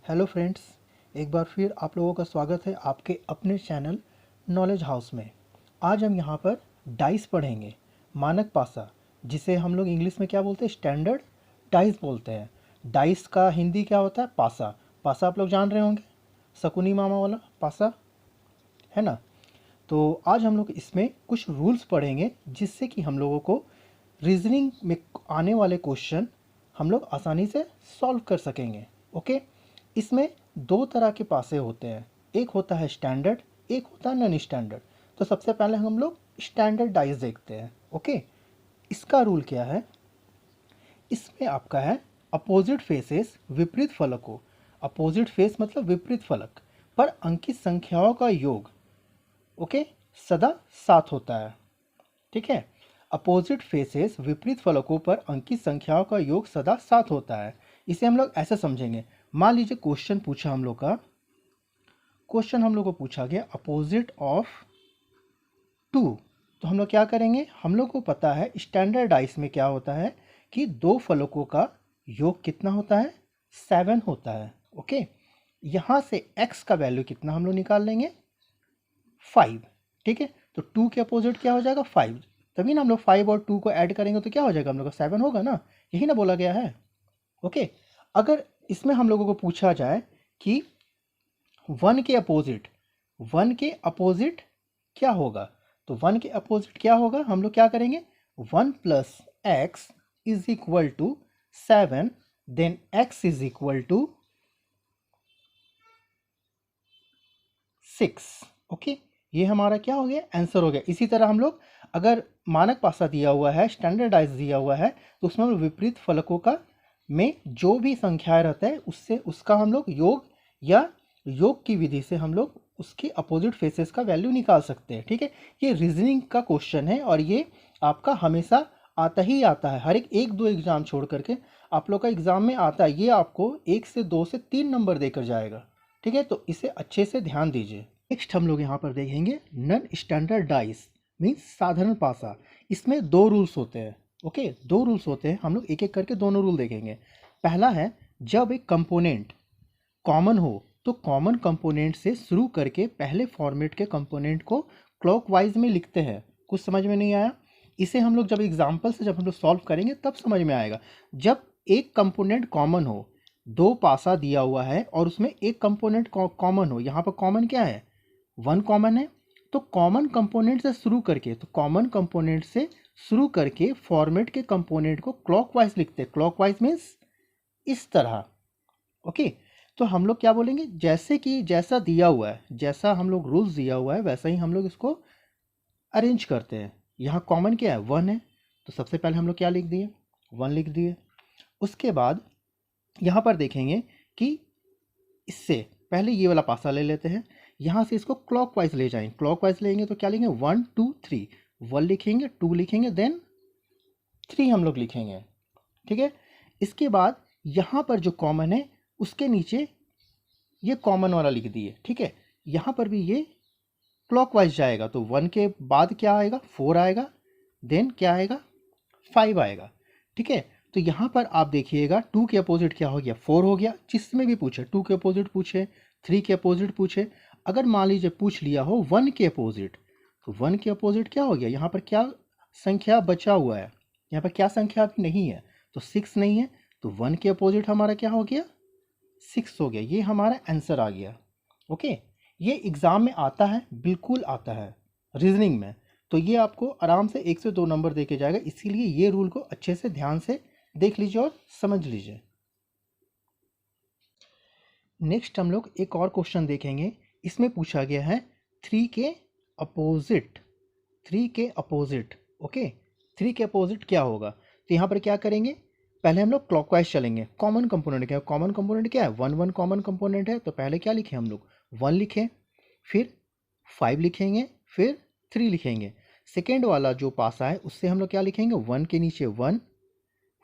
Hello friends, एक बार फिर आप लोगों का स्वागत है आपके अपने चैनल नॉलेज हाउस में। आज हम यहाँ पर डाइस पढ़ेंगे, मानक पासा, जिसे हम लोग इंग्लिश में क्या बोलते हैं, स्टैंडर्ड डाइस बोलते हैं। डाइस का हिंदी क्या होता है, पासा। पासा आप लोग जान रहे होंगे, शकुनी मामा वाला पासा, है ना। तो आज हम लोग इसमें कुछ रूल्स पढ़ेंगे जिससे कि हम लोगों को रीजनिंग में आने वाले क्वेश्चन हम लोग आसानी से सॉल्व कर सकेंगे। ओके, इसमें दो तरह के पासे होते हैं, एक होता है स्टैंडर्ड, एक होता है नॉन स्टैंडर्ड। तो सबसे पहले हम लोग स्टैंडर्ड डाइस देखते हैं। ओके, इसका रूल क्या है, इसमें आपका है अपोजिट फेसेस विपरीत फलकों, अपोजिट फेस मतलब विपरीत फलक पर अंकित संख्याओं का योग, ओके, सदा 7 होता है। ठीक है, अपोजिट फेसेस विपरीत फलकों पर अंकित संख्याओं का योग सदा 7 होता है। इसे हम लोग ऐसे समझेंगे, मान लीजिए क्वेश्चन पूछा हम लोग का, क्वेश्चन हम लोग को पूछा गया अपोजिट ऑफ 2। तो हम लोग क्या करेंगे, हम लोग को पता है स्टैंडर्ड डाइस में क्या होता है कि दो फलकों का योग कितना होता है, 7 होता है। ओके, यहाँ से x का वैल्यू कितना हम लोग निकाल लेंगे, 5। ठीक है, तो 2 के अपोजिट क्या हो जाएगा, 5। तभी ना हम लोग 5 और 2 को ऐड करेंगे तो क्या हो जाएगा, हम लोग का 7 होगा ना, यही ना बोला गया है। ओके, अगर इसमें हम लोगों को पूछा जाए कि 1 के अपोजिट, 1 के अपोजिट क्या होगा, तो 1 के अपोजिट क्या होगा, हम लोग क्या करेंगे, 1 plus x is equal to 7, then x is equal to 6। Okay, ये हमारा क्या हो गया, आंसर हो गया। इसी तरह हम लोग अगर मानक पासा दिया हुआ है, स्टैंडर्डाइज दिया हुआ है, तो उसमें हम लोग विपरीत फलकों का में जो भी संख्याएं रहता है उससे उसका हम लोग योग या योग की विधि से हम लोग उसके अपोजिट फेसेस का वैल्यू निकाल सकते हैं। ठीक है, ये रीजनिंग का क्वेश्चन है और ये आपका हमेशा आता ही आता है, हर एक दो एग्जाम छोड़ करके आप लोग का एग्जाम में आता है। ये आपको 1 से 2 से 3 नंबर देकर जाएगा। ठीक है, तो इसे अच्छे से ध्यान दीजिए। नेक्स्ट हम लोग यहाँ पर देखेंगे नॉन स्टैंडर्ड डाइस मीन्स साधारण पासा। इसमें दो रूल्स होते हैं। ओके, दो रूल्स होते हैं, हम लोग एक एक करके दोनों रूल देखेंगे। पहला है, जब एक कंपोनेंट कॉमन हो तो कॉमन कंपोनेंट से शुरू करके पहले फॉर्मेट के कंपोनेंट को क्लॉकवाइज में लिखते हैं। कुछ समझ में नहीं आया, इसे हम लोग जब एग्जाम्पल से जब हम लोग सॉल्व करेंगे तब समझ में आएगा। जब एक कंपोनेंट कॉमन हो, दो पासा दिया हुआ है और उसमें एक कंपोनेंट कॉमन हो, यहाँ पर कॉमन क्या है, 1 कॉमन है, तो कॉमन कंपोनेंट से शुरू करके, तो कॉमन कंपोनेंट से शुरू करके फॉर्मेट के कंपोनेंट को क्लॉकवाइज लिखते हैं। क्लॉकवाइज मीन्स इस तरह। ओके, तो हम लोग क्या बोलेंगे, जैसे कि जैसा दिया हुआ है, जैसा हम लोग रूल्स दिया हुआ है वैसा ही हम लोग इसको अरेंज करते हैं। यहाँ कॉमन क्या है, 1 है, तो सबसे पहले हम लोग क्या लिख दिए, 1 लिख दिए। उसके बाद यहाँ पर देखेंगे कि इससे पहले ये वाला पासा ले लेते हैं, यहाँ से इसको क्लॉकवाइज ले जाएंगे। क्लॉकवाइज लेंगे तो क्या लिखेंगे, 1 2 3, 1 लिखेंगे, 2 लिखेंगे, देन 3 हम लोग लिखेंगे। ठीक है, इसके बाद यहाँ पर जो कॉमन है उसके नीचे ये कॉमन वाला लिख दिए। ठीक है, यहाँ पर भी ये क्लॉकवाइज जाएगा, तो 1 के बाद क्या आएगा, 4 आएगा, देन क्या आएगा, 5 आएगा। ठीक है, तो यहाँ पर आप देखिएगा 2 के अपोजिट क्या हो गया, 4 हो गया। जिसमें भी पूछे 2 के अपोजिट पूछे, 3 के अपोजिट पूछे, अगर मान लीजिए पूछ लिया हो 1 के अपोजिट, तो 1 के अपोजिट क्या हो गया, यहाँ पर क्या संख्या बचा हुआ है, यहाँ पर क्या संख्या अभी नहीं है, तो 6 नहीं है, तो 1 के अपोजिट हमारा क्या हो गया, 6 हो गया। ये हमारा आंसर आ गया। ओके, ये एग्ज़ाम में आता है, बिल्कुल आता है रीजनिंग में, तो ये आपको आराम से 1 से 2 नंबर दे के जाएगा। इसीलिए ये रूल को अच्छे से ध्यान से देख लीजिए और समझ लीजिए। नेक्स्ट हम लोग एक और क्वेश्चन देखेंगे। इसमें पूछा गया है 3 के अपोजिट, 3 के अपोजिट। ओके, 3 के अपोजिट क्या होगा, तो यहाँ पर क्या करेंगे, पहले हम लोग क्लॉकवाइज चलेंगे। कॉमन कंपोनेंट क्या है, कॉमन कंपोनेंट क्या है, 1 1 कॉमन कंपोनेंट है, तो पहले क्या लिखें हम लोग, 1 लिखें, फिर 5 लिखेंगे, फिर 3 लिखेंगे। सेकेंड वाला जो पासा है उससे हम लोग क्या लिखेंगे, 1 के नीचे 1,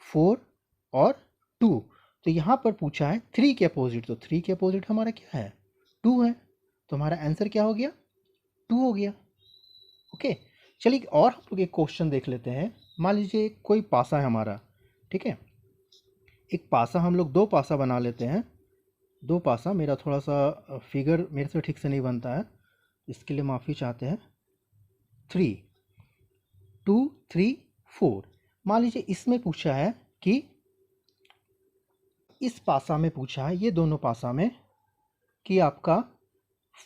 4 और 2। तो यहाँ पर पूछा है 3 के अपोजिट, तो 3 के अपोजिट हमारा क्या है, 2 है, तो हमारा आंसर क्या हो गया, 2 हो गया। ओके, चलिए और हम लोग एक क्वेश्चन देख लेते हैं। मान लीजिए कोई पासा है हमारा, ठीक है, एक पासा हम लोग दो पासा बना लेते हैं। दो पासा, मेरा थोड़ा सा फिगर मेरे से ठीक से नहीं बनता है, इसके लिए माफ़ी चाहते हैं। 3 2 3 4। मान लीजिए इसमें पूछा है कि इस पासा में पूछा है, ये दोनों पासा में, कि आपका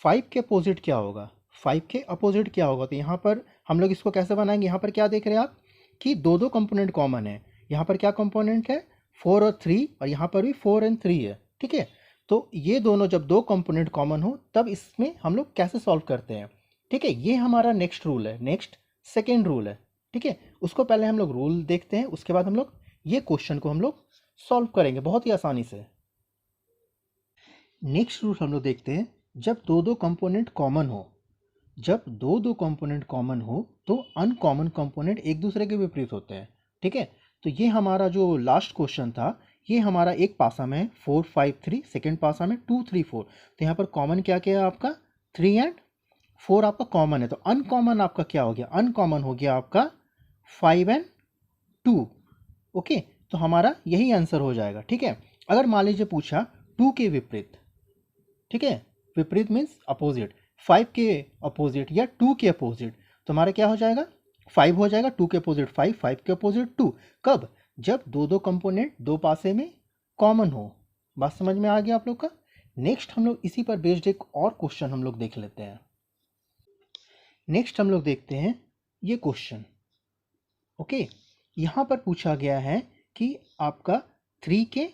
5 के अपोजिट क्या होगा, 5 के अपोजिट क्या होगा। तो यहाँ पर हम लोग इसको कैसे बनाएंगे, यहाँ पर क्या देख रहे हैं आप कि दो दो कंपोनेंट कॉमन है। यहाँ पर क्या कंपोनेंट है, 4 और 3, और यहाँ पर भी 4 और 3 है। ठीक है, तो ये दोनों जब दो कंपोनेंट कॉमन हो तब इसमें हम लोग कैसे सॉल्व करते हैं। ठीक है, ये हमारा नेक्स्ट रूल है, नेक्स्ट सेकेंड रूल है। ठीक है, उसको पहले हम लोग रूल देखते हैं, उसके बाद हम लोग ये क्वेश्चन को हम लोग सॉल्व करेंगे बहुत ही आसानी से। नेक्स्ट रूल हम लोग देखते हैं, जब दो दो कंपोनेंट कॉमन हो, जब दो दो कंपोनेंट कॉमन हो तो अनकॉमन कंपोनेंट एक दूसरे के विपरीत होते हैं। ठीक है, तो ये हमारा जो लास्ट क्वेश्चन था, ये हमारा एक पासा में 4 5 3, सेकेंड पासा में 2 3 4। तो यहाँ पर कॉमन क्या क्या है आपका, 3 एंड 4 आपका कॉमन है। तो अनकॉमन आपका क्या हो गया, अनकॉमन हो गया आपका 5 एंड 2। ओके, तो हमारा यही आंसर हो जाएगा। ठीक है, अगर मान लीजिए पूछा 2 के विपरीत, ठीक है, विपरीत मीन्स अपोजिट, 5 के अपोजिट या 2 के अपोजिट, तो हमारा क्या हो जाएगा, 5 हो जाएगा, 2 के अपोजिट 5, 5 के अपोजिट 2। कब, जब दो दो कंपोनेंट दो पासे में कॉमन हो। बात समझ में आ गया आप लोग का। नेक्स्ट हम लोग इसी पर बेस्ड एक और क्वेश्चन हम लोग देख लेते हैं। नेक्स्ट हम लोग देखते हैं ये क्वेश्चन। ओके, यहाँ पर पूछा गया है कि आपका 3 के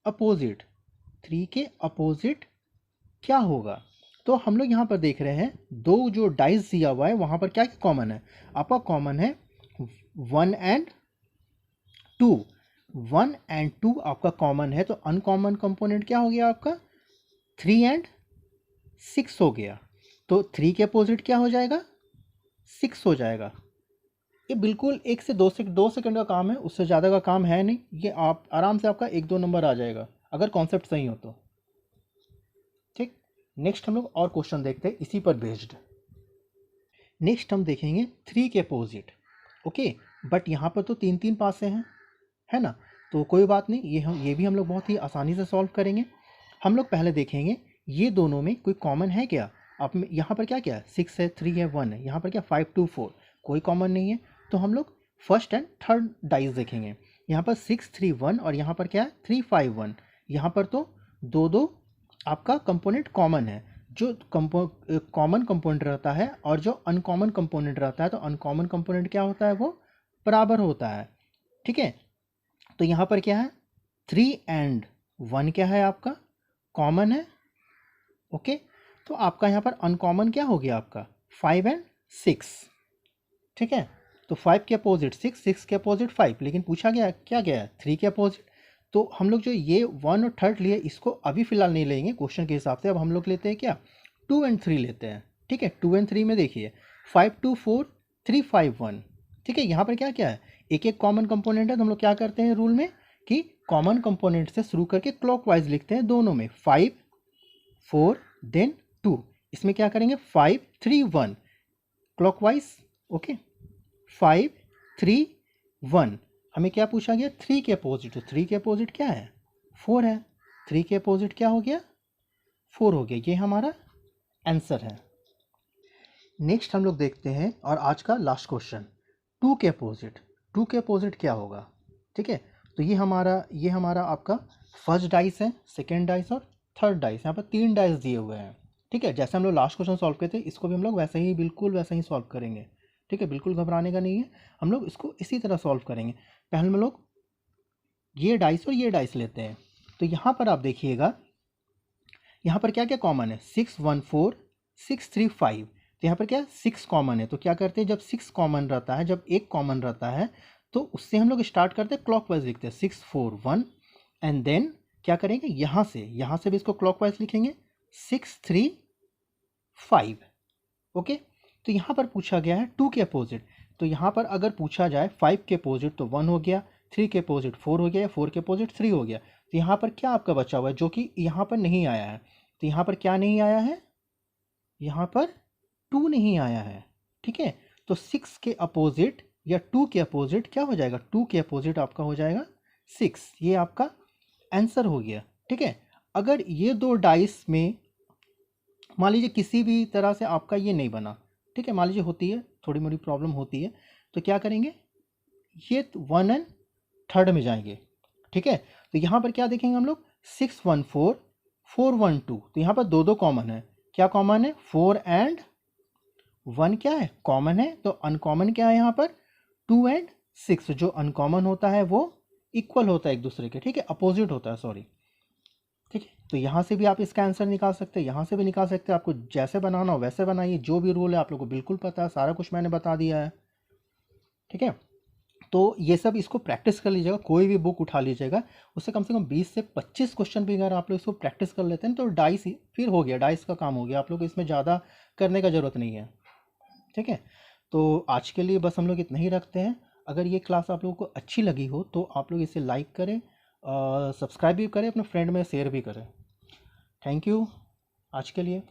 अपोजिट, 3 के अपोजिट क्या होगा। तो हम लोग यहाँ पर देख रहे हैं दो जो डाइस दिया हुआ है वहाँ पर क्या कॉमन है, आपका कॉमन है 1 एंड 2। 1 एंड 2 आपका कॉमन है, तो अनकॉमन कंपोनेंट क्या हो गया आपका, 3 एंड 6 हो गया। तो 3 के अपोजिट क्या हो जाएगा, 6 हो जाएगा। ये बिल्कुल 1 से 2 सेकंड का काम है, उससे ज़्यादा का काम है नहीं। ये आप आराम से आपका 1 2 नंबर आ जाएगा अगर कॉन्सेप्ट सही हो तो। ठीक, नेक्स्ट हम लोग और क्वेश्चन देखते हैं इसी पर बेस्ड। नेक्स्ट हम देखेंगे 3 के अपोजिट। ओके, बट यहाँ पर तो 3 3 पासे हैं, है ना, तो कोई बात नहीं, ये भी हम लोग बहुत ही आसानी से सॉल्व करेंगे। हम लोग पहले देखेंगे ये दोनों में कोई कॉमन है क्या। आप यहाँ पर क्या क्या है, 6 है, 3 है, 1 है, यहाँ पर क्या 5 2 4, कोई कॉमन नहीं है। तो हम लोग फर्स्ट एंड थर्ड डाइस देखेंगे। यहाँ पर 6 3 1 और यहाँ पर क्या है 3 5 1। यहाँ पर तो दो दो आपका कंपोनेंट कॉमन है। जो कॉमन कंपोनेंट रहता है और जो अनकॉमन कंपोनेंट रहता है, तो अनकॉमन कंपोनेंट क्या होता है, वो बराबर होता है। ठीक है, तो यहाँ पर क्या है 3 एंड 1 क्या है आपका कॉमन है। ओके, तो आपका यहाँ पर अनकॉमन क्या हो गया आपका 5 एंड 6। ठीक है, तो 5 के अपोजिट 6, 6 के अपोजिट 5, लेकिन पूछा गया क्या गया है 3 के अपोजिट। तो हम लोग जो ये 1 और थर्ड लिए इसको अभी फ़िलहाल नहीं लेंगे क्वेश्चन के हिसाब से। अब हम लोग लेते हैं क्या 2 एंड 3 लेते हैं। ठीक है, 2 एंड 3 में देखिए 5 2 4 3 5 1। ठीक है, यहाँ पर क्या क्या है, एक एक कॉमन कंपोनेंट है। तो हम लोग क्या करते हैं रूल में कि कॉमन कंपोनेंट से शुरू करके क्लॉकवाइज लिखते हैं दोनों में, 5 4 देन 2। इसमें क्या करेंगे 5 3 1 क्लॉकवाइज। ओके, 5 3 1। हमें क्या पूछा गया 3 के अपोजिट, तो 3 के अपोजिट क्या है 4 है। 3 के अपोजिट क्या हो गया 4 हो गया, ये हमारा आंसर है। नेक्स्ट हम लोग देखते हैं और आज का लास्ट क्वेश्चन, 2 के अपोजिट। 2 के अपोजिट क्या होगा। ठीक है, तो ये हमारा आपका फर्स्ट डाइस है, सेकेंड डाइस और थर्ड डाइस। यहाँ पर 3 डाइस दिए हुए हैं। ठीक है, जैसे हम लोग लास्ट क्वेश्चन सॉल्व किए थे इसको भी हम लोग वैसे ही, बिल्कुल वैसे ही सॉल्व करेंगे। ठीक है, बिल्कुल घबराने का नहीं है, हम लोग इसको इसी तरह सॉल्व करेंगे। पहले हम लोग ये डाइस और ये डाइस लेते हैं। तो यहाँ पर आप देखिएगा यहाँ पर क्या क्या कॉमन है, 6 1 4 6 3 5। तो यहाँ पर क्या 6 कॉमन है। तो क्या करते हैं, जब 6 कॉमन रहता है, जब एक कॉमन रहता है, तो उससे हम लोग स्टार्ट करते हैं क्लॉकवाइज लिखते हैं 6 4 1। एंड देन क्या करेंगे, यहाँ से भी इसको क्लॉकवाइज लिखेंगे 6 3 5। ओके, तो यहाँ पर पूछा गया है 2 के अपोजिट। तो यहाँ पर अगर पूछा जाए 5 के अपोजिट तो 1 हो गया, 3 के अपोजिट 4 हो गया, 4 के अपोजिट 3 हो गया। तो यहाँ पर क्या आपका बचा हुआ है जो कि यहाँ पर नहीं आया है। तो यहाँ पर क्या नहीं आया है, यहाँ पर 2 नहीं आया है। ठीक है, तो 6 के अपोजिट या 2 के अपोजिट क्या हो जाएगा, 2 के अपोजिट आपका हो जाएगा 6। ये आपका आंसर हो गया। ठीक है, अगर ये दो डाइस में मान लीजिए किसी भी तरह से आपका ये नहीं बना, ठीक है, मान लीजिए होती है, थोड़ी मोड़ी प्रॉब्लम होती है, तो क्या करेंगे, ये 1 एंड 3rd में जाएंगे, ठीक है। तो यहाँ पर क्या देखेंगे हम लोग, 614 412, तो यहाँ पर दो दो कॉमन है, क्या कॉमन है, 4 एंड 1 क्या है कॉमन है, तो अनकॉमन क्या है यहाँ पर 2 एंड 6, जो अनकॉमन होता है वो इक्वल होता है एक दूसरे के, ठीक है, अपोजिट होता है, सॉरी, ठीक है। तो यहाँ से भी आप इसका आंसर निकाल सकते हैं, यहाँ से भी निकाल सकते हैं, आपको जैसे बनाना हो वैसे बनाइए, जो भी रूल है आप लोग को बिल्कुल पता है, सारा कुछ मैंने बता दिया है, ठीक है। तो ये सब इसको प्रैक्टिस कर लीजिएगा, कोई भी बुक उठा लीजिएगा, उससे कम से कम 20 से 25 क्वेश्चन भी अगर आप लोग इसको प्रैक्टिस कर लेते हैं तो डाइस फिर हो गया, डाइस का काम हो गया, आप लोग इसमें ज़्यादा करने का ज़रूरत नहीं है, ठीक है। तो आज के लिए बस हम लोग इतना ही रखते हैं। अगर ये क्लास आप लोगों को अच्छी लगी हो तो आप लोग इसे लाइक करें, सब्सक्राइब भी करें, अपने फ्रेंड में शेयर भी करें। थैंक यू आज के लिए।